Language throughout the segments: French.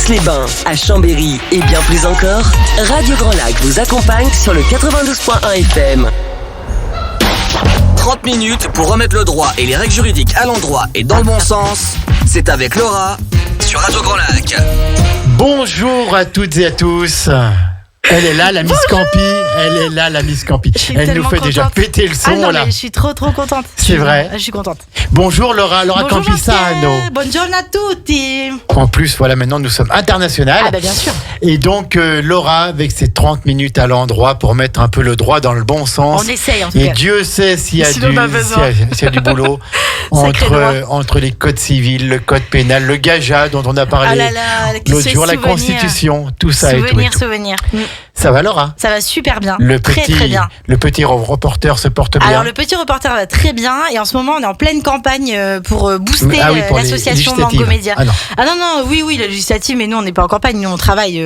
Aix-les-Bains, à Chambéry et bien plus encore, Radio Grand Lac vous accompagne sur le 92.1 FM. 30 minutes pour remettre le droit et les règles juridiques à l'endroit et dans le bon sens. C'est avec Laura sur Radio Grand Lac. Bonjour à toutes et à tous. Elle est là, la Miss Campi. Elle est là, la Miss Campi. Elle nous fait contente. déjà péter le son. Ah non, là. mais je suis trop contente. C'est vrai. Je suis contente. Bonjour Laura Bonjour Campisano. Jean-Pierre. Buongiorno a tutti. En plus, voilà, maintenant nous sommes internationales. Ah bah bien sûr. Et donc Laura, avec ses 30 minutes à l'endroit pour mettre un peu le droit dans le bon sens. On essaye en tout Et cas. Dieu sait s'il y a, Si on a besoin. s'il y a du boulot Sacré droit. entre les codes civils, le code pénal, le gaja dont on a parlé Ah là là, l'autre jour, la souvenir. Constitution, tout ça et tout. Souvenir. Ça va Laura? Ça va super bien. Très bien. Le petit reporter se porte bien. Alors le petit reporter va très bien et en ce moment on est en pleine campagne pour booster pour l'association les Mango Média. Ah non. Oui, la législative, mais nous on n'est pas en campagne, nous on travaille,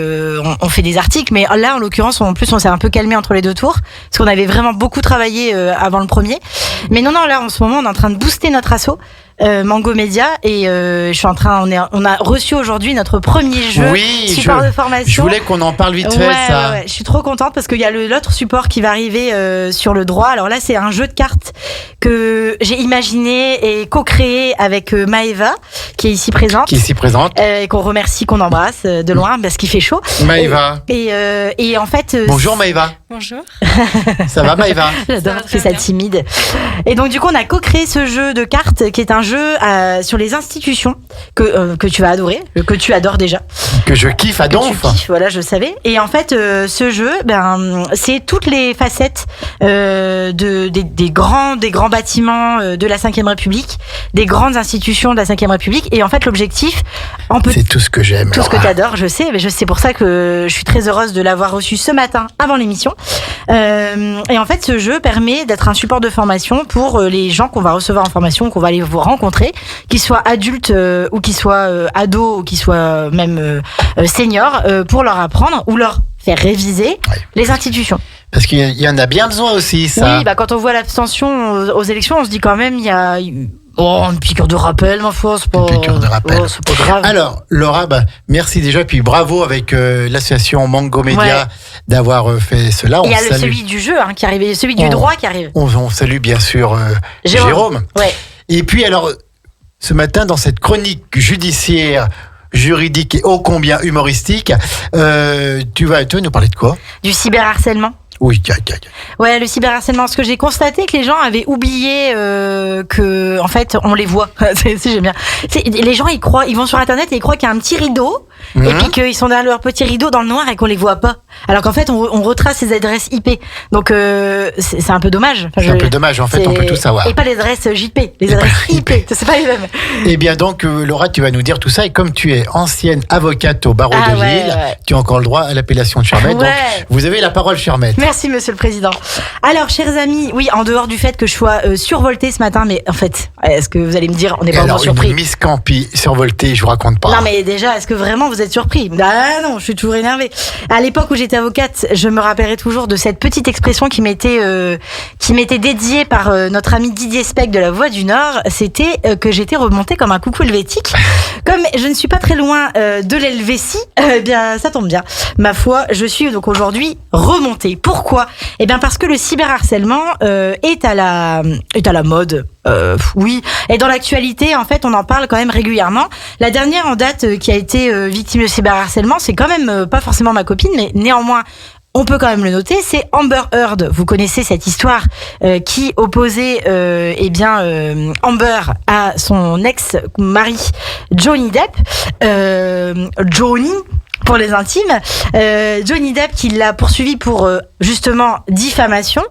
on fait des articles, mais là en l'occurrence on s'est un peu calmé entre les deux tours parce qu'on avait vraiment beaucoup travaillé avant le premier. Mais non, là en ce moment on est en train de booster notre asso. Mango Média et on a reçu aujourd'hui notre premier jeu support de formation. Je voulais qu'on en parle vite fait ça. Ouais, je suis trop contente parce qu'il y a l'autre support qui va arriver sur le droit. Alors là c'est un jeu de cartes que j'ai imaginé et co-créé avec Maëva qui est ici présente. Et qu'on remercie, qu'on embrasse de loin parce qu'il fait chaud. Maëva. Et en fait bonjour Maëva. Bonjour. Ça va Maëva? J'adore, c'est ça timide. Et donc du coup on a co-créé ce jeu de cartes qui est un jeu sur les institutions que tu vas adorer, que tu adores déjà. Que je kiffe à donf. Voilà, je savais. Et en fait ce jeu, c'est toutes les facettes des grands bâtiments de la Ve République, des grandes institutions de la Ve République. Et en fait l'objectif, c'est tout ce que j'aime. Tout ce que tu adores, je sais. Mais c'est pour ça que je suis très heureuse de l'avoir reçu ce matin avant l'émission. Et en fait, ce jeu permet d'être un support de formation pour les gens qu'on va recevoir en formation, qu'on va aller vous rencontrer, qu'ils soient adultes ou qu'ils soient ados ou qu'ils soient même seniors, pour leur apprendre ou leur faire réviser les institutions. Parce qu'il y en a bien besoin aussi, ça. Oui, quand on voit l'abstention aux élections, on se dit quand même, il y a... une piqûre de rappel, ma foi, c'est pas... c'est pas grave. Alors, Laura, merci déjà, puis bravo avec l'association Mango Média d'avoir fait cela. Il y a celui du jeu qui arrive, celui du droit qui arrive. On salue bien sûr Jérôme. Ouais. Et puis alors, ce matin, dans cette chronique judiciaire, juridique et ô combien humoristique, tu vas nous parler de quoi? Du cyberharcèlement. Oui, ouais, le cyberharcèlement. Parce que j'ai constaté que les gens avaient oublié que, en fait, on les voit. J'aime bien. Les gens, ils vont sur Internet et ils croient qu'il y a un petit rideau, et puis qu'ils sont derrière leur petit rideau dans le noir et qu'on les voit pas. Alors qu'en fait, on retrace ces adresses IP. Donc, c'est un peu dommage. C'est un peu dommage. En fait, on peut tout savoir. Et pas les adresses JP, les adresses IP. C'est pas les mêmes. Eh bien, donc, Laura, tu vas nous dire tout ça. Et comme tu es ancienne avocate au barreau de Lille, tu as encore le droit à l'appellation de Charmette. Donc, vous avez la parole, Charmette. Merci, monsieur le président. Alors, chers amis, oui, en dehors du fait que je sois survoltée ce matin, mais en fait, est-ce que vous allez me dire, on n'est pas vraiment surpris? Une Miss Campi survoltée, je vous raconte pas. Non, mais déjà, est-ce que vraiment vous êtes surpris? Ah non, je suis toujours énervée. À l'époque où j'étais avocate, je me rappellerai toujours de cette petite expression qui m'était dédiée par notre ami Didier Speck de La Voix du Nord. C'était que j'étais remontée comme un coucou helvétique. Comme je ne suis pas très loin de l'Helvétie, eh bien, ça tombe bien. Ma foi, je suis donc aujourd'hui remontée. Pourquoi? Eh bien, parce que le cyberharcèlement est à la mode. Oui. Et dans l'actualité, en fait, on en parle quand même régulièrement. La dernière en date qui a été victime de cyberharcèlement, c'est quand même pas forcément ma copine, mais néanmoins, on peut quand même le noter, c'est Amber Heard. Vous connaissez cette histoire qui opposait Amber à son ex-mari Johnny Depp. Johnny pour les intimes, Johnny Depp qui l'a poursuivi pour justement diffamation,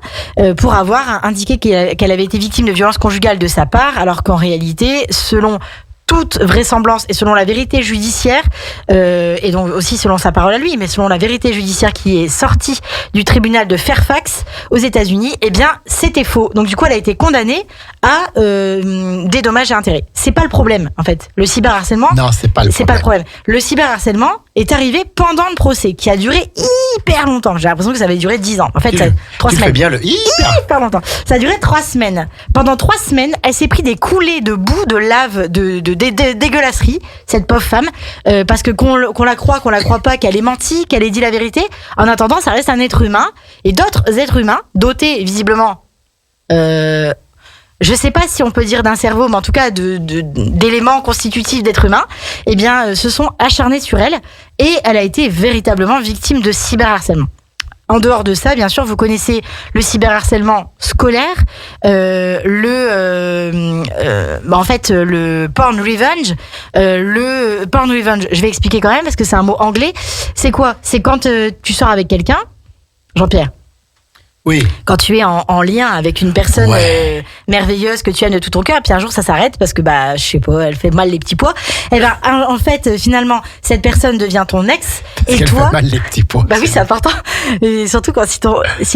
pour avoir indiqué qu'elle avait été victime de violences conjugales de sa part, alors qu'en réalité, selon toute vraisemblance et selon la vérité judiciaire, et donc aussi selon sa parole à lui, mais selon la vérité judiciaire qui est sortie du tribunal de Fairfax aux États-Unis, eh bien c'était faux. Donc du coup elle a été condamnée à des dommages et intérêts. C'est pas le problème en fait. Le cyberharcèlement. Non, c'est pas le problème. Le cyberharcèlement, est arrivé pendant le procès, qui a duré hyper longtemps. J'ai l'impression que ça avait duré 10 ans. En fait, ça, 3 tu semaines. fais bien le Hyper longtemps. Ça a duré 3 semaines. Pendant 3 semaines, elle s'est pris des coulées de boue, de lave, de dégueulasserie, cette pauvre femme, parce que qu'on la croit pas, qu'elle ait menti, qu'elle ait dit la vérité. En attendant, ça reste un être humain. Et d'autres êtres humains, dotés visiblement, je sais pas si on peut dire d'un cerveau, mais en tout cas d'éléments constitutifs d'êtres humains, eh bien, se sont acharnés sur elle et elle a été véritablement victime de cyberharcèlement. En dehors de ça, bien sûr, vous connaissez le cyberharcèlement scolaire, le porn revenge. Le porn revenge, je vais expliquer quand même parce que c'est un mot anglais. C'est quoi ? C'est quand tu sors avec quelqu'un, Jean-Pierre. Oui. Quand tu es en lien avec une personne merveilleuse que tu aimes de tout ton cœur, puis un jour ça s'arrête parce que je sais pas, elle fait mal les petits pois. Et ben en fait finalement cette personne devient ton ex parce et toi. Fait mal les petits pois. Bah oui, c'est important. Et surtout quand si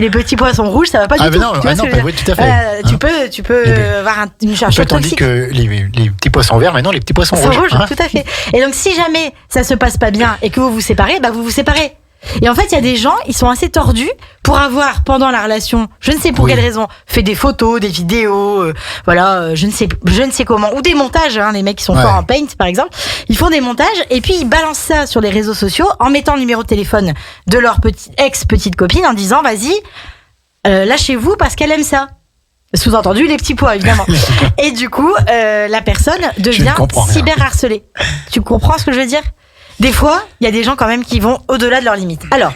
les petits pois sont rouges, ça va pas du tout. Non, oui, tout à fait. Tu peux avoir une charge toxique. Tandis que les petits pois sont verts, maintenant les petits pois sont rouges. Tout à fait. Et donc si jamais ça se passe pas bien et que vous vous séparez, vous vous séparez. Et en fait, il y a des gens, ils sont assez tordus pour avoir, pendant la relation, je ne sais pour quelle raison, fait des photos, des vidéos, je ne sais comment, ou des montages, les mecs qui sont forts en Paint, par exemple, ils font des montages et puis ils balancent ça sur les réseaux sociaux en mettant le numéro de téléphone de leur ex-petite copine en disant, vas-y, lâchez-vous parce qu'elle aime ça. Sous-entendu, les petits pois, évidemment. Et du coup, la personne devient cyberharcelée. Tu comprends ce que je veux dire ? Des fois, il y a des gens quand même qui vont au-delà de leurs limites. Alors,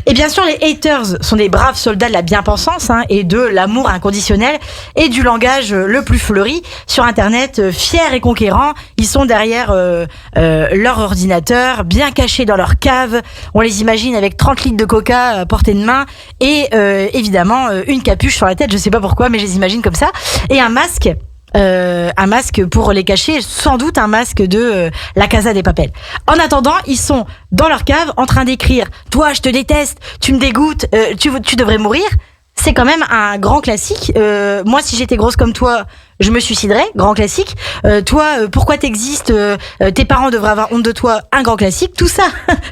et bien sûr, les haters sont des braves soldats de la bien-pensance et de l'amour inconditionnel et du langage le plus fleuri. Sur Internet, fiers et conquérants, ils sont derrière leur ordinateur, bien cachés dans leur cave. On les imagine avec 30 litres de coca à portée de main et évidemment une capuche sur la tête, je sais pas pourquoi, mais je les imagine comme ça. Et un masque pour les cacher, sans doute un masque de la Casa des Papel. En attendant, ils sont dans leur cave en train d'écrire « Toi, je te déteste, tu me dégoûtes, tu devrais mourir ». C'est quand même un grand classique. Moi, si j'étais grosse comme toi, je me suiciderais, grand classique. Toi, pourquoi t'existes, tes parents devraient avoir honte de toi, un grand classique. Tout ça,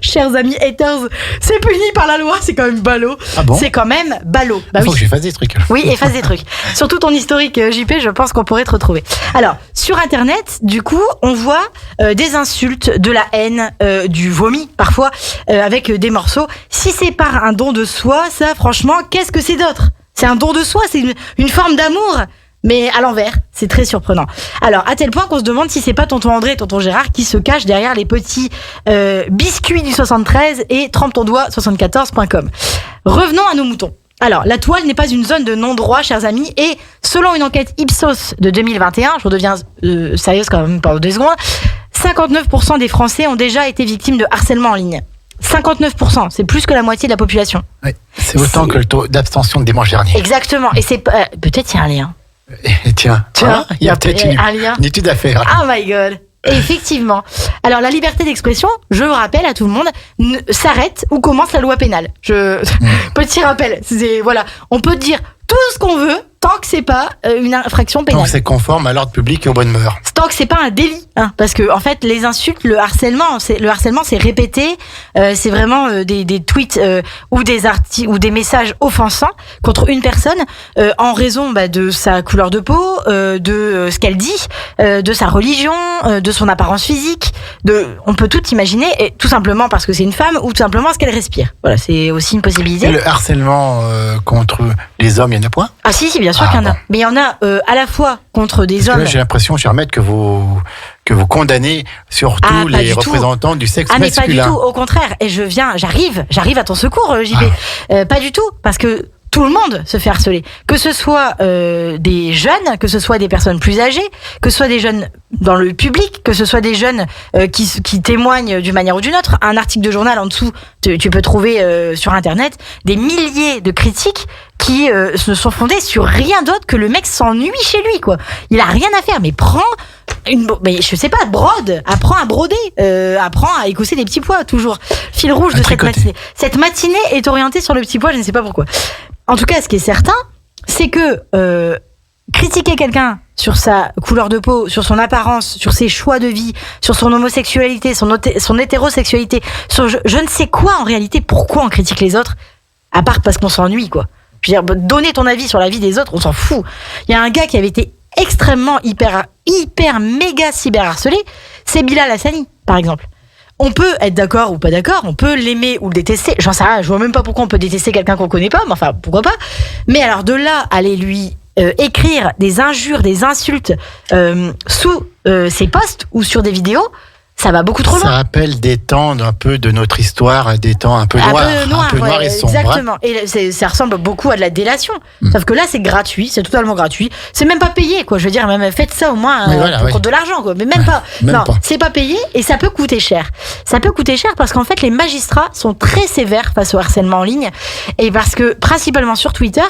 chers amis haters, c'est puni par la loi, c'est quand même ballot. Ah bon ? C'est quand même ballot. Il faut que j'efface des trucs. Oui, efface des trucs. Surtout ton historique, JP, je pense qu'on pourrait te retrouver. Alors, sur Internet, du coup, on voit des insultes, de la haine, du vomi, parfois, avec des morceaux. Si c'est par un don de soi, ça, franchement, qu'est-ce que c'est d'autre ? C'est un don de soi, c'est une forme d'amour. Mais à l'envers, c'est très surprenant. Alors, à tel point qu'on se demande si c'est pas tonton André et tonton Gérard qui se cachent derrière les petits biscuits du 73 et trempe-ton-doigt74.com. Revenons à nos moutons. Alors, la toile n'est pas une zone de non-droit, chers amis, et selon une enquête Ipsos de 2021, je redeviens sérieuse quand même pendant 2 secondes, 59% des Français ont déjà été victimes de harcèlement en ligne. 59%, c'est plus que la moitié de la population. Oui, c'est autant que le taux d'abstention de dimanche dernier. Exactement, et c'est peut-être il y a un lien. Et tiens, il y a peut-être une étude à faire. Oh my god. Et effectivement. Alors la liberté d'expression, je le rappelle à tout le monde, s'arrête où commence la loi pénale. Petit rappel, on peut dire tout ce qu'on veut tant que c'est pas une infraction pénale. Tant que c'est conforme à l'ordre public et aux bonnes mœurs. Tant que c'est pas un délit, parce que en fait les insultes, le harcèlement c'est répété, c'est vraiment des tweets ou des articles ou des messages offensants contre une personne en raison de sa couleur de peau, de ce qu'elle dit, de sa religion, de son apparence physique, on peut tout imaginer, et tout simplement parce que c'est une femme ou tout simplement parce qu'elle respire. Voilà, c'est aussi une possibilité. Et le harcèlement contre les hommes, il y en a point ? Ah si, bien sûr qu'il y en a. Mais il y en a à la fois contre des hommes. Là, j'ai l'impression, cher maître, que vous condamnez surtout les représentants du sexe masculin. Mais pas du tout, au contraire. Et j'arrive à ton secours, JP. Pas du tout, parce que tout le monde se fait harceler. Que ce soit des jeunes, que ce soit des personnes plus âgées, que ce soit des jeunes dans le public, que ce soit des jeunes qui témoignent d'une manière ou d'une autre. Un article de journal en dessous, tu peux trouver sur Internet des milliers de critiques qui se sont fondées sur rien d'autre que le mec s'ennuie chez lui, quoi. Il a rien à faire, mais apprends à broder, apprends à écousser des petits pois, toujours. Fil rouge de cette matinée. Cette matinée est orientée sur le petit pois, je ne sais pas pourquoi. En tout cas, ce qui est certain, c'est que critiquer quelqu'un sur sa couleur de peau, sur son apparence, sur ses choix de vie, sur son homosexualité, son hétérosexualité, sur je ne sais quoi en réalité, pourquoi on critique les autres, à part parce qu'on s'ennuie, quoi. Je veux dire, donner ton avis sur la vie des autres, on s'en fout. Il y a un gars qui avait été extrêmement hyper méga cyberharcelé, c'est Bilal Hassani, par exemple. On peut être d'accord ou pas d'accord, on peut l'aimer ou le détester, j'en sais rien, je vois même pas pourquoi on peut détester quelqu'un qu'on connaît pas, mais enfin, pourquoi pas. Mais alors de là, aller lui écrire des injures, des insultes sous ses posts ou sur des vidéos, ça va beaucoup trop loin. Ça rappelle des temps un peu de notre histoire, des temps un peu noirs et sombres. Exactement. Et ça ressemble beaucoup à de la délation. Sauf que là, c'est gratuit, c'est totalement gratuit. C'est même pas payé, quoi. Je veux dire, même faites ça au moins pour de l'argent, quoi. Mais même pas. C'est pas payé et ça peut coûter cher. Ça peut coûter cher parce qu'en fait, les magistrats sont très sévères face au harcèlement en ligne et parce que principalement sur Twitter,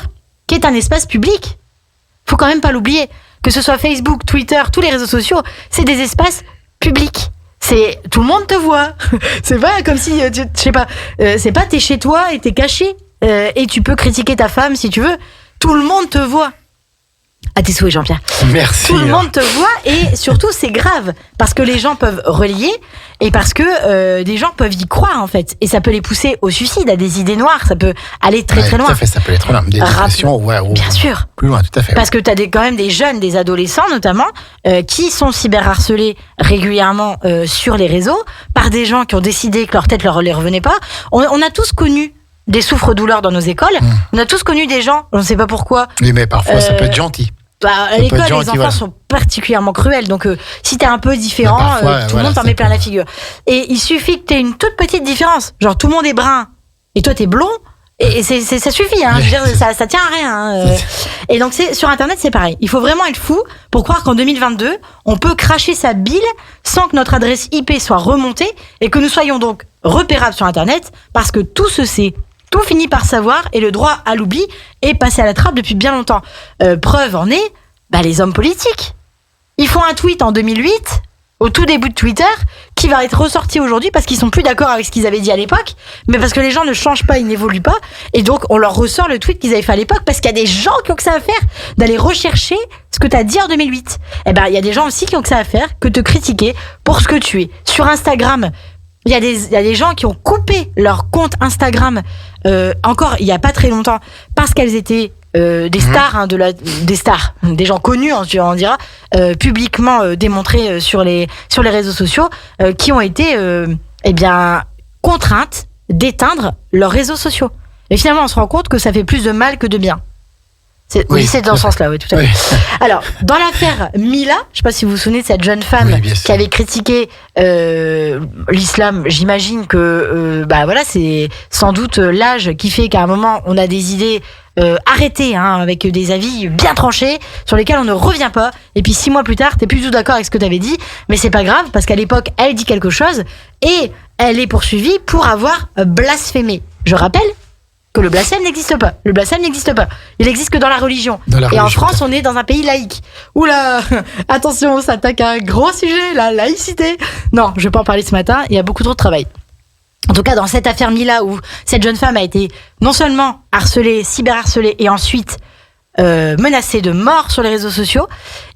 qui est un espace public. Faut quand même pas l'oublier. Que ce soit Facebook, Twitter, tous les réseaux sociaux, c'est des espaces publics. C'est tout le monde te voit. C'est pas comme si je sais pas. C'est pas t'es chez toi et t'es caché et tu peux critiquer ta femme si tu veux. Tout le monde te voit. À tes souhaits, Jean-Pierre. Merci. Tout le monde te voit et surtout c'est grave parce que les gens peuvent relier et parce que des gens peuvent y croire en fait et ça peut les pousser au suicide, à des idées noires. Ça peut aller très loin. Tout à fait, ça peut être loin. Des dépressions, bien sûr. Plus loin, tout à fait. Parce que t'as quand même des jeunes, des adolescents notamment, qui sont cyberharcelés régulièrement sur les réseaux par des gens qui ont décidé que leur tête leur les revenait pas. On a tous connu des souffres-douleurs dans nos écoles. On a tous connu des gens, on ne sait pas pourquoi. Oui, mais parfois ça peut être gentil. À l'école, les enfants sont particulièrement cruels. Donc, si t'es un peu différent, parfois, tout le monde t'en met plein la figure. Et il suffit que t'aies une toute petite différence. Genre, tout le monde est brun et toi, t'es blond. Et ça suffit, hein. Je veux dire, ça tient à rien. Et donc, sur Internet, c'est pareil. Il faut vraiment être fou pour croire qu'en 2022, on peut cracher sa bile sans que notre adresse IP soit remontée et que nous soyons donc repérables sur Internet parce que tout se sait. Tout finit par savoir et le droit à l'oubli est passé à la trappe depuis bien longtemps. Preuve en est, les hommes politiques. Ils font un tweet en 2008, au tout début de Twitter, qui va être ressorti aujourd'hui parce qu'ils sont plus d'accord avec ce qu'ils avaient dit à l'époque, mais parce que les gens ne changent pas, ils n'évoluent pas, et donc on leur ressort le tweet qu'ils avaient fait à l'époque parce qu'il y a des gens qui ont que ça à faire d'aller rechercher ce que tu as dit en 2008. Eh ben, il y a des gens aussi qui ont que ça à faire que te critiquer pour ce que tu es. Sur Instagram, il y a des gens qui ont coupé leur compte Instagram encore il y a pas très longtemps parce qu'elles étaient des stars, des gens connus, on dira, publiquement démontrés sur les réseaux sociaux, qui ont été contraintes d'éteindre leurs réseaux sociaux. Et finalement, on se rend compte que ça fait plus de mal que de bien. C'est dans ce sens-là, oui, tout à fait. Alors, dans l'affaire Mila, je ne sais pas si vous vous souvenez de cette jeune femme qui avait critiqué l'islam. J'imagine que, c'est sans doute l'âge qui fait qu'à un moment, on a des idées arrêtées, avec des avis bien tranchés, sur lesquels on ne revient pas. Et puis 6 mois plus tard, t'es plus du tout d'accord avec ce que t'avais dit, mais c'est pas grave, parce qu'à l'époque, elle dit quelque chose, et elle est poursuivie pour avoir blasphémé. Je rappelle que le blasphème n'existe pas. Le blasphème n'existe pas. Il n'existe que dans la religion. Et en France, on est dans un pays laïque. Oula, attention, on s'attaque à un gros sujet, la laïcité. Non, je vais pas en parler ce matin, il y a beaucoup trop de travail. En tout cas, dans cette affaire Mila, où cette jeune femme a été non seulement harcelée, cyberharcelée, et ensuite menacée de mort sur les réseaux sociaux,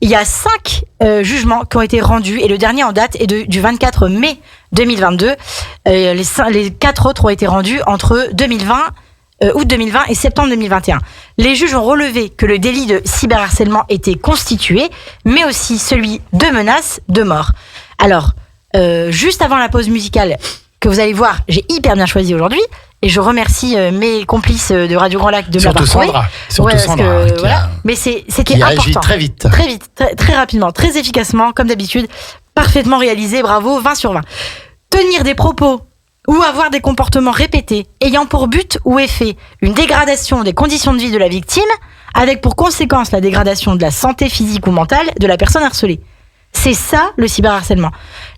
il y a 5 jugements qui ont été rendus, et le dernier en date est du 24 mai 2022. Les 4 autres ont été rendus entre août 2020 et septembre 2021. Les juges ont relevé que le délit de cyberharcèlement était constitué, mais aussi celui de menace de mort. Alors, juste avant la pause musicale, que vous allez voir, j'ai hyper bien choisi aujourd'hui, et je remercie mes complices de Radio Grand Lac de m'avoir trouvé. Surtout Sandra. Mais c'était important. Réagit très vite. Très rapidement, très efficacement, comme d'habitude, parfaitement réalisé, bravo, 20 sur 20. Tenir des propos ou avoir des comportements répétés ayant pour but ou effet une dégradation des conditions de vie de la victime, avec pour conséquence la dégradation de la santé physique ou mentale de la personne harcelée. C'est ça le cyberharcèlement.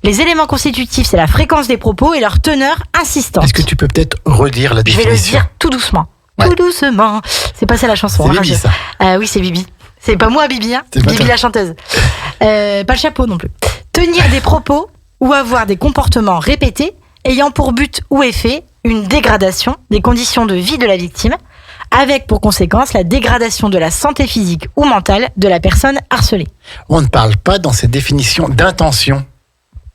Les éléments constitutifs, c'est la fréquence des propos et leur teneur insistante. Est-ce que tu peux peut-être redire la définition ? Je vais le dire tout doucement. Ouais. Tout doucement. C'est pas ça la chanson. C'est Bibi, ça. Oui, c'est Bibi. C'est pas moi, Bibi, hein. Bibi la chanteuse. Pas le chapeau non plus. Tenir des propos ou avoir des comportements répétés ayant pour but ou effet une dégradation des conditions de vie de la victime, avec pour conséquence la dégradation de la santé physique ou mentale de la personne harcelée. On ne parle pas dans cette définition d'intention,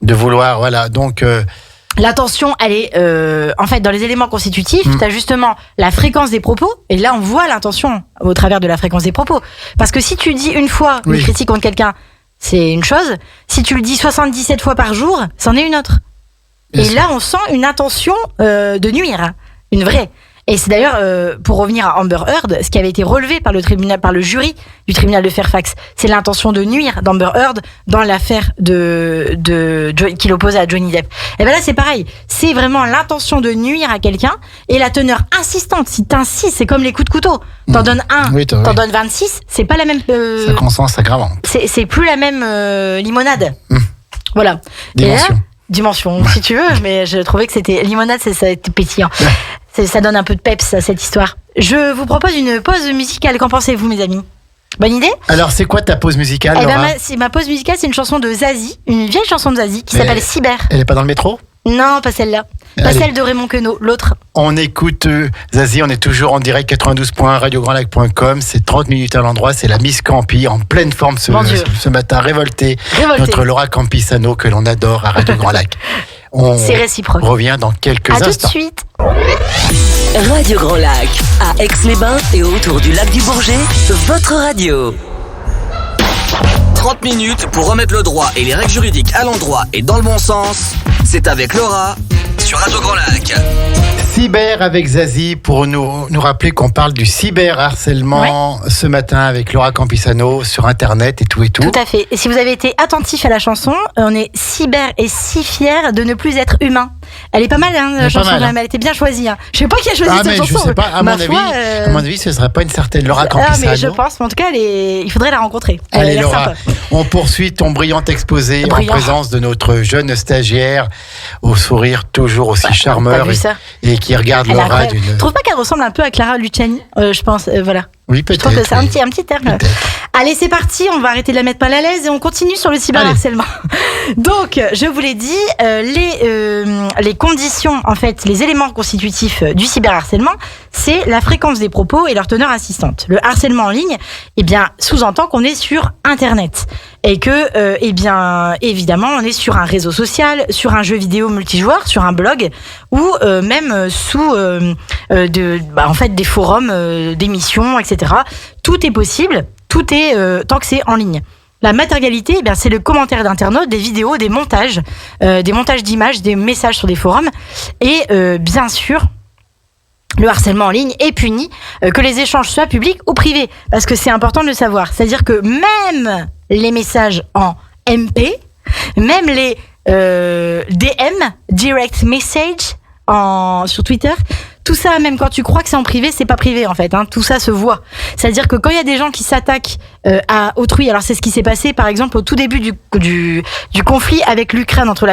de vouloir, voilà, donc... L'intention, elle est en fait dans les éléments constitutifs. Tu as justement la fréquence des propos, et là on voit l'intention au travers de la fréquence des propos. Parce que si tu dis une fois une critique contre quelqu'un, c'est une chose. Si tu le dis 77 fois par jour, c'en est une autre. Bien sûr. Là on sent une intention de nuire, hein, une vraie. Et c'est d'ailleurs, pour revenir à Amber Heard, ce qui avait été relevé par le jury du tribunal de Fairfax, c'est l'intention de nuire d'Amber Heard dans l'affaire qu'il oppose à Johnny Depp. Et ben là, c'est pareil. C'est vraiment l'intention de nuire à quelqu'un et la teneur insistante. Si t'insistes, c'est comme les coups de couteau. T'en donnes un, t'en donnes 26, c'est pas la même... Circonstance aggravante. C'est plus la même limonade. Voilà. Dimension, si tu veux, mais je trouvais que c'était... Limonade, ça a été pétillant. Ça donne un peu de peps à cette histoire. Je vous propose une pause musicale. Qu'en pensez-vous, mes amis? Bonne idée? Alors, c'est quoi ta pause musicale, Laura? Ma pause musicale, c'est une chanson de Zazie, une vieille chanson de Zazie qui s'appelle Cyber. Elle est pas dans le métro? Non, pas celle-là. Pas celle de Raymond Queneau, l'autre. On écoute Zazie, on est toujours en direct 92.1 radiograndlac.com. C'est 30 minutes à l'endroit, c'est la Miss Campi en pleine forme ce matin, révoltée. Notre Laura Campisano que l'on adore à Radio Grand Lac. C'est réciproque. On revient dans quelques instants. À tout de suite. Radio Grand Lac, à Aix-les-Bains et autour du lac du Bourget, votre radio. 30 minutes pour remettre le droit et les règles juridiques à l'endroit et dans le bon sens. C'est avec Laura sur Radio Grand Lac. Cyber avec Zazie pour nous rappeler qu'on parle du cyberharcèlement ce matin avec Laura Campisano sur Internet et tout. Tout à fait. Et si vous avez été attentif à la chanson, on est cyber et si fiers de ne plus être humain. Elle est pas mal, hein, la chanson, elle était bien choisie. Hein. Je sais pas qui a choisi cette chanson. Je sais pas, à mon avis, ce serait pas une certaine Laura Campisano. Mais je pense, mais en tout cas, il faudrait la rencontrer. Allez, Laura, on poursuit ton brillant exposé en présence de notre jeune stagiaire au sourire toujours aussi charmeur et qui regarde Laura d'une... Je trouve pas qu'elle ressemble un peu à Clara Luciani, je pense, voilà. Oui, peut-être. Je trouve que c'est un petit terme. Allez, c'est parti, on va arrêter de la mettre mal à l'aise et on continue sur le cyberharcèlement. Donc, je vous l'ai dit, les conditions, en fait, les éléments constitutifs du cyberharcèlement, c'est la fréquence des propos et leur teneur insistante. Le harcèlement en ligne, eh bien, sous-entend qu'on est sur Internet et que, eh bien, évidemment, on est sur un réseau social, sur un jeu vidéo multijoueur, sur un blog ou même sous en fait, des forums d'émissions, etc. Tout est possible, tout est tant que c'est en ligne. La matérialité, eh bien, c'est le commentaire d'internautes, des vidéos, des montages d'images, des messages sur des forums. Et bien sûr, le harcèlement en ligne est puni, que les échanges soient publics ou privés. Parce que c'est important de le savoir. C'est-à-dire que même les messages en MP, même les DM, Direct Message, sur Twitter, tout ça, même quand tu crois que c'est en privé, c'est pas privé en fait, hein, tout ça se voit. C'est-à-dire que quand il y a des gens qui s'attaquent à autrui, alors c'est ce qui s'est passé par exemple au tout début du conflit avec l'Ukraine, entre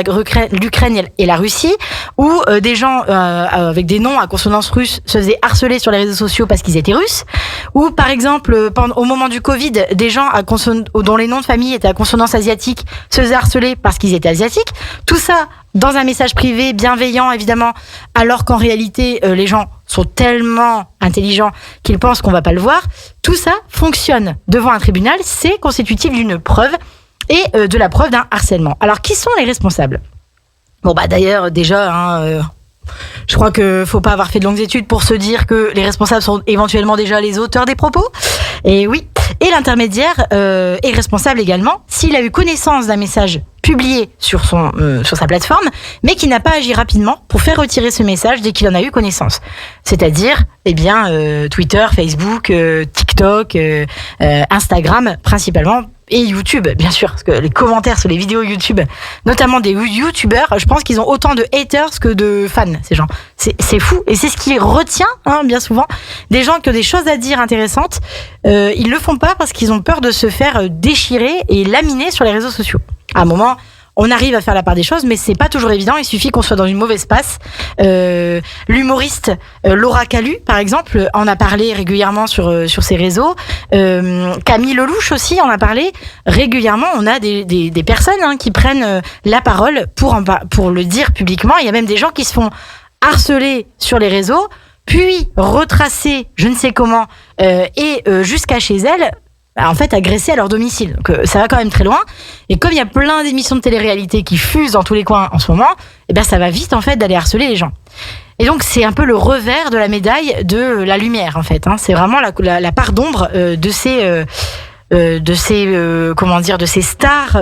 l'Ukraine et la Russie, où des gens avec des noms à consonance russe se faisaient harceler sur les réseaux sociaux parce qu'ils étaient russes, ou par exemple au moment du Covid, des gens dont les noms de famille étaient à consonance asiatique se faisaient harceler parce qu'ils étaient asiatiques. Tout ça dans un message privé, bienveillant évidemment, alors qu'en réalité les gens sont tellement intelligents qu'ils pensent qu'on va pas le voir. Tout ça fonctionne devant un tribunal, c'est constitutif d'une preuve et de la preuve d'un harcèlement. Alors qui sont les responsables? Bon bah d'ailleurs déjà, je crois que faut pas avoir fait de longues études pour se dire que les responsables sont éventuellement déjà les auteurs des propos. Et oui, et l'intermédiaire est responsable également s'il a eu connaissance d'un message publié sur sa plateforme, mais qui n'a pas agi rapidement pour faire retirer ce message dès qu'il en a eu connaissance. C'est-à-dire, eh bien, Twitter, Facebook, TikTok, Instagram principalement, et YouTube, bien sûr, parce que les commentaires sur les vidéos YouTube, notamment des YouTubeurs, je pense qu'ils ont autant de haters que de fans, ces gens. C'est fou, et c'est ce qui retient, bien souvent, des gens qui ont des choses à dire intéressantes. Ils le font pas parce qu'ils ont peur de se faire déchirer et laminer sur les réseaux sociaux. À un moment, on arrive à faire la part des choses, mais c'est pas toujours évident. Il suffit qu'on soit dans une mauvaise passe. L'humoriste Laura Calu, par exemple, en a parlé régulièrement sur ses réseaux. Camille Lelouch aussi en a parlé régulièrement. On a des personnes qui prennent la parole pour le dire publiquement. Il y a même des gens qui se font harceler sur les réseaux puis retracer, je ne sais comment, et jusqu'à chez elles, en fait, agresser à leur domicile. Donc, ça va quand même très loin. Et comme il y a plein d'émissions de télé-réalité qui fusent dans tous les coins en ce moment, eh ben, ça va vite, en fait, d'aller harceler les gens. Et donc, c'est un peu le revers de la médaille de la lumière, en fait. C'est vraiment la part d'ombre de ces stars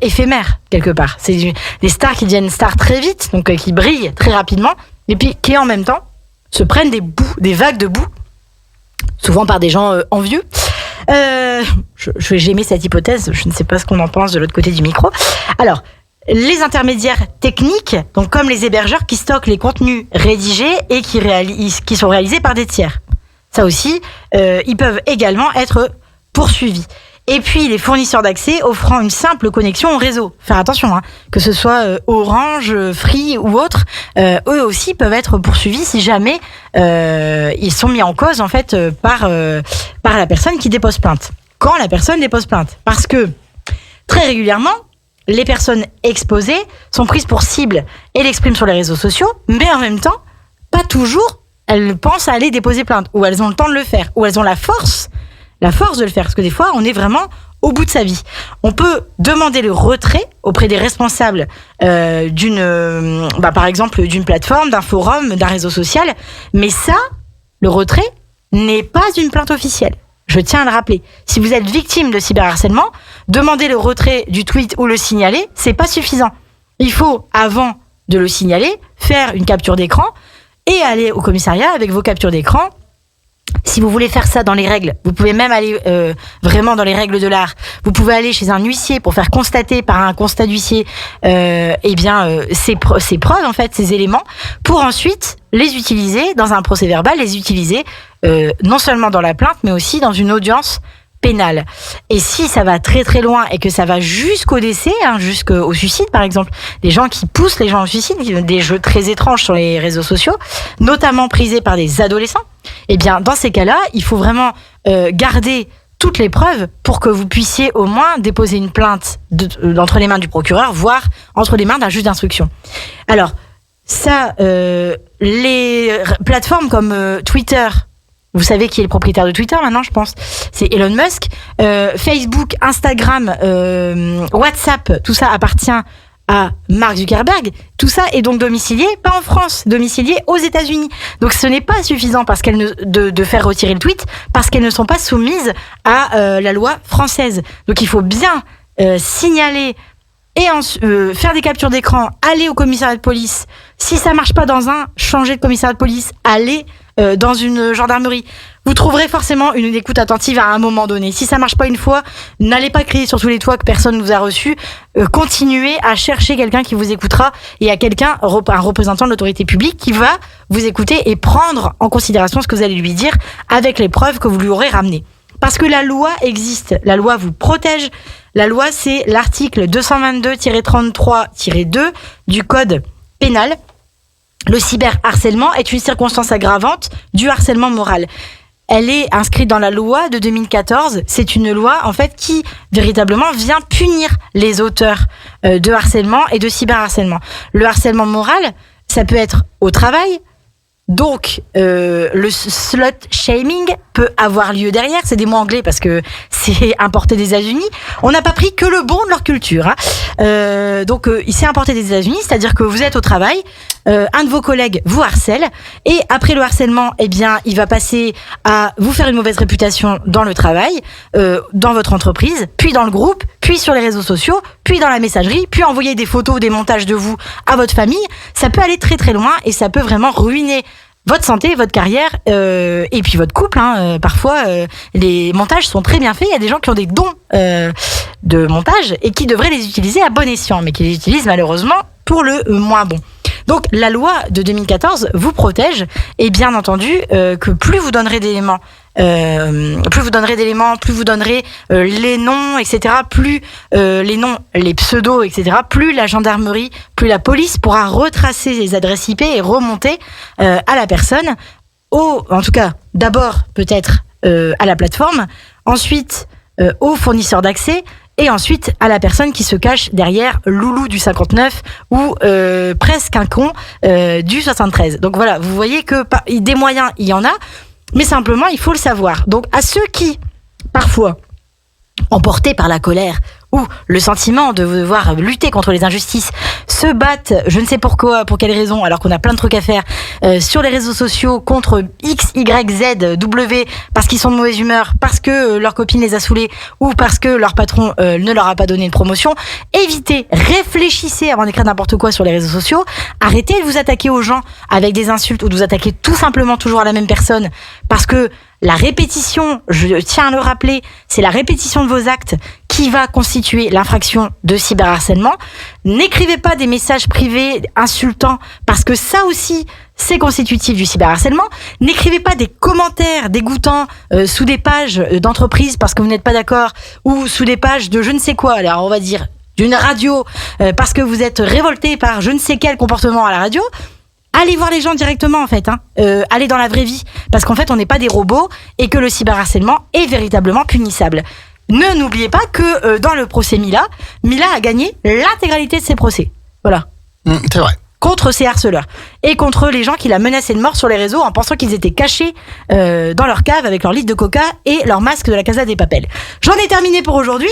éphémères, quelque part. C'est des stars qui deviennent stars très vite, donc qui brillent très rapidement, et puis qui, en même temps, se prennent des vagues de boue, souvent par des gens envieux. J'ai aimé cette hypothèse, je ne sais pas ce qu'on en pense de l'autre côté du micro. Alors, les intermédiaires techniques, donc comme les hébergeurs qui stockent les contenus rédigés et qui sont réalisés par des tiers. Ça aussi, ils peuvent également être poursuivis. Et puis les fournisseurs d'accès offrant une simple connexion au réseau. Faire attention, que ce soit Orange, Free ou autre, eux aussi peuvent être poursuivis si jamais ils sont mis en cause en fait par la personne qui dépose plainte. Quand la personne dépose plainte, parce que très régulièrement, les personnes exposées sont prises pour cible et l'expriment sur les réseaux sociaux, mais en même temps, pas toujours elles pensent à aller déposer plainte, ou elles ont le temps de le faire, ou elles ont la force de le faire, parce que des fois, on est vraiment au bout de sa vie. On peut demander le retrait auprès des responsables par exemple, d'une plateforme, d'un forum, d'un réseau social, mais ça, le retrait n'est pas une plainte officielle. Je tiens à le rappeler. Si vous êtes victime de cyberharcèlement, demander le retrait du tweet ou le signaler, c'est pas suffisant. Il faut, avant de le signaler, faire une capture d'écran et aller au commissariat avec vos captures d'écran. Si vous voulez faire ça dans les règles, vous pouvez même aller vraiment dans les règles de l'art. Vous pouvez aller chez un huissier pour faire constater par un constat d'huissier ces preuves, en fait, ces éléments, pour ensuite les utiliser dans un procès verbal, les utiliser non seulement dans la plainte, mais aussi dans une audience pénale. Et si ça va très très loin et que ça va jusqu'au décès, jusqu'au suicide par exemple, des gens qui poussent les gens au suicide, des jeux très étranges sur les réseaux sociaux, notamment prisés par des adolescents, eh bien dans ces cas-là, il faut vraiment garder toutes les preuves pour que vous puissiez au moins déposer une plainte entre les mains du procureur, voire entre les mains d'un juge d'instruction. Alors ça, les plateformes comme Twitter, vous savez qui est le propriétaire de Twitter maintenant, je pense. C'est Elon Musk. Facebook, Instagram, WhatsApp, tout ça appartient à Mark Zuckerberg. Tout ça est donc domicilié, pas en France, domicilié aux États-Unis. Donc ce n'est pas suffisant de faire retirer le tweet parce qu'elles ne sont pas soumises à la loi française. Donc il faut bien signaler et faire des captures d'écran, aller au commissariat de police. Si ça marche pas dans un, changer de commissariat de police, aller dans une gendarmerie. Vous trouverez forcément une écoute attentive à un moment donné. Si ça marche pas une fois, n'allez pas crier sur tous les toits que personne ne vous a reçu. Continuez à chercher quelqu'un qui vous écoutera et à quelqu'un, un représentant de l'autorité publique qui va vous écouter et prendre en considération ce que vous allez lui dire avec les preuves que vous lui aurez ramenées. Parce que la loi existe, la loi vous protège. La loi, c'est l'article 222-33-2 du Code pénal. Le cyberharcèlement est une circonstance aggravante du harcèlement moral. Elle est inscrite dans la loi de 2014. C'est une loi, en fait, qui véritablement vient punir les auteurs de harcèlement et de cyberharcèlement. Le harcèlement moral, ça peut être au travail. Donc, le slut shaming peut avoir lieu derrière. C'est des mots anglais parce que c'est importé des États-Unis. On n'a pas pris que le bon de leur culture. Donc, il s'est importé des États-Unis, c'est-à-dire que vous êtes au travail, un de vos collègues vous harcèle, et après le harcèlement, eh bien, il va passer à vous faire une mauvaise réputation dans le travail, dans votre entreprise, puis dans le groupe, puis sur les réseaux sociaux, puis dans la messagerie, puis envoyer des photos, des montages de vous à votre famille. Ça peut aller très très loin et ça peut vraiment ruiner votre santé, votre carrière et puis votre couple. Parfois, les montages sont très bien faits. Il y a des gens qui ont des dons de montage et qui devraient les utiliser à bon escient, mais qui les utilisent malheureusement pour le moins bon. Donc, la loi de 2014 vous protège et bien entendu que plus vous donnerez d'éléments, plus vous donnerez les noms, etc., plus les noms, les pseudos, etc., plus la gendarmerie, plus la police pourra retracer les adresses IP et remonter à la personne, en tout cas, d'abord peut-être à la plateforme, ensuite aux fournisseurs d'accès et ensuite à la personne qui se cache derrière Loulou du 59 ou presque un con du 73. Donc voilà, vous voyez que des moyens, il y en a, mais simplement, il faut le savoir. Donc à ceux qui, parfois, emportés par la colère ou le sentiment de devoir lutter contre les injustices, se battent, je ne sais pourquoi, pour quelle raison, alors qu'on a plein de trucs à faire, sur les réseaux sociaux contre X, Y, Z, W, parce qu'ils sont de mauvaise humeur, parce que leur copine les a saoulés, ou parce que leur patron ne leur a pas donné une promotion. Évitez, réfléchissez avant d'écrire n'importe quoi sur les réseaux sociaux, arrêtez de vous attaquer aux gens avec des insultes ou de vous attaquer tout simplement toujours à la même personne, parce que la répétition, je tiens à le rappeler, c'est la répétition de vos actes qui va constituer l'infraction de cyberharcèlement. N'écrivez pas des messages privés insultants parce que ça aussi, c'est constitutif du cyberharcèlement. N'écrivez pas des commentaires dégoûtants sous des pages d'entreprise parce que vous n'êtes pas d'accord ou sous des pages de je ne sais quoi. Alors on va dire d'une radio parce que vous êtes révolté par je ne sais quel comportement à la radio. Allez voir les gens directement en fait, allez dans la vraie vie, parce qu'en fait on n'est pas des robots et que le cyberharcèlement est véritablement punissable. Ne n'oubliez pas que dans le procès Mila a gagné l'intégralité de ses procès. Voilà. C'est vrai. Contre ses harceleurs et contre les gens qui la menaçaient de mort sur les réseaux en pensant qu'ils étaient cachés dans leur cave avec leur litre de coca et leur masque de la Casa des Papel. J'en ai terminé pour aujourd'hui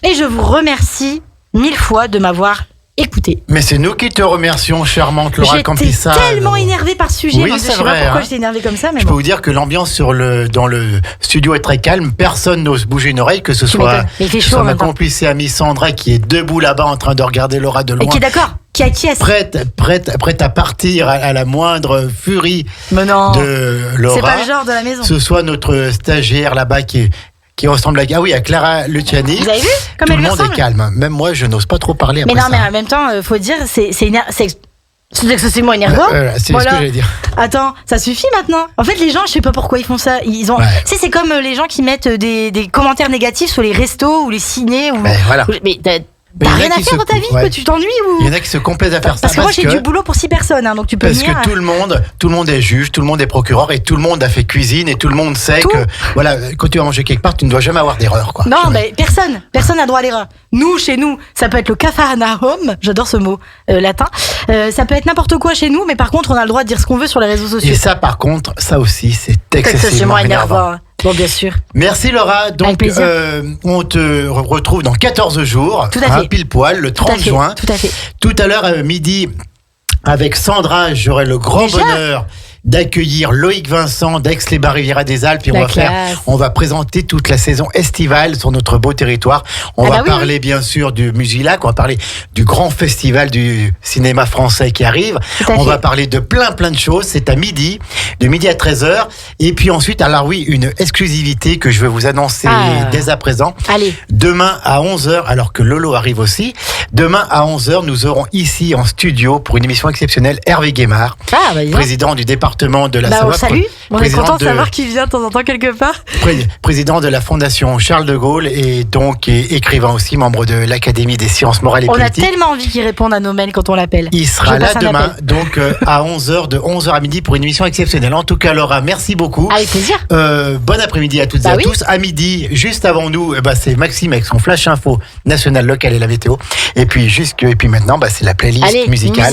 et je vous remercie 1000 fois de m'avoir écoutez. Mais c'est nous qui te remercions, charmante Laura Campissano. J'étais tellement énervée par ce sujet. Oui, je sais pas pourquoi j'étais énervée comme ça. Mais je peux vous dire que l'ambiance dans le studio est très calme. Personne n'ose bouger une oreille, que ce soit ma complice et amie Sandra qui est debout là-bas en train de regarder Laura de loin. Et qui est d'accord, qui acquiesce. Prête à partir à la moindre furie de Laura. C'est pas le genre de la maison. Ce soit notre stagiaire là-bas qui ressemble à Clara Luciani. Vous avez vu comme tout elle le monde ressemble. est calme. Même moi, je n'ose pas trop parler. Mais après non, mais en même temps, faut dire, c'est excessivement énervant. C'est ce que j'allais dire. Attends, ça suffit maintenant. En fait, les gens, je sais pas pourquoi ils font ça. Ils ont. C'est comme les gens qui mettent des commentaires négatifs sur les restos ou les cinés. Voilà. Mais t'as rien à faire dans ta vie, que tu t'ennuies ou... Il y en a qui se complaisent à faire ça. Parce que moi j'ai du boulot pour 6 personnes, donc tu peux venir. Parce que tout le monde est juge, tout le monde est procureur et tout le monde a fait cuisine et tout le monde sait que voilà, quand tu vas manger quelque part, tu ne dois jamais avoir d'erreur, quoi. Non, mais personne n'a droit à l'erreur. Nous, chez nous, ça peut être le Capharnaüm, j'adore ce mot latin. Ça peut être n'importe quoi chez nous, mais par contre, on a le droit de dire ce qu'on veut sur les réseaux sociaux. Et ça, par contre, ça aussi, c'est excessivement énervant. Bon, bien sûr. Merci Laura. Donc, on te retrouve dans 14 jours, pile poil, le 30 juin. Tout à fait. Tout à l'heure, à midi, avec Sandra, j'aurai le grand bonheur d'accueillir Loïc Vincent d'Aix-les-Bains-Riviera des Alpes et on va présenter toute la saison estivale sur notre beau territoire. On va parler bien sûr du Musilac, on va parler du grand festival du cinéma français qui arrive. On va parler de plein de choses. C'est à midi, de midi à 13h. Et puis ensuite, alors oui, une exclusivité que je vais vous annoncer dès à présent. Allez. Demain à 11h, alors que Lolo arrive aussi, demain à 11h, nous aurons ici en studio pour une émission exceptionnelle Hervé Guémard, président du département de la Savoie. Salut, on est content de savoir qu'il vient de temps en temps quelque part. Président de la Fondation Charles de Gaulle et donc écrivain aussi, membre de l'Académie des sciences morales et politiques. On a tellement envie qu'il réponde à nos mails quand on l'appelle. Il sera là demain, donc à 11h, de 11h à midi pour une émission exceptionnelle. En tout cas, Laura, merci beaucoup. Avec plaisir. Bon après-midi à toutes et à tous. À midi, juste avant nous, c'est Maxime avec son flash info national, local et la météo. Et puis maintenant, c'est la playlist musicale.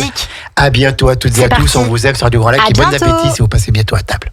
À bientôt à toutes et à tous. On vous aime sur Radio Grand Lac et bon appétit si vous passez bientôt à table.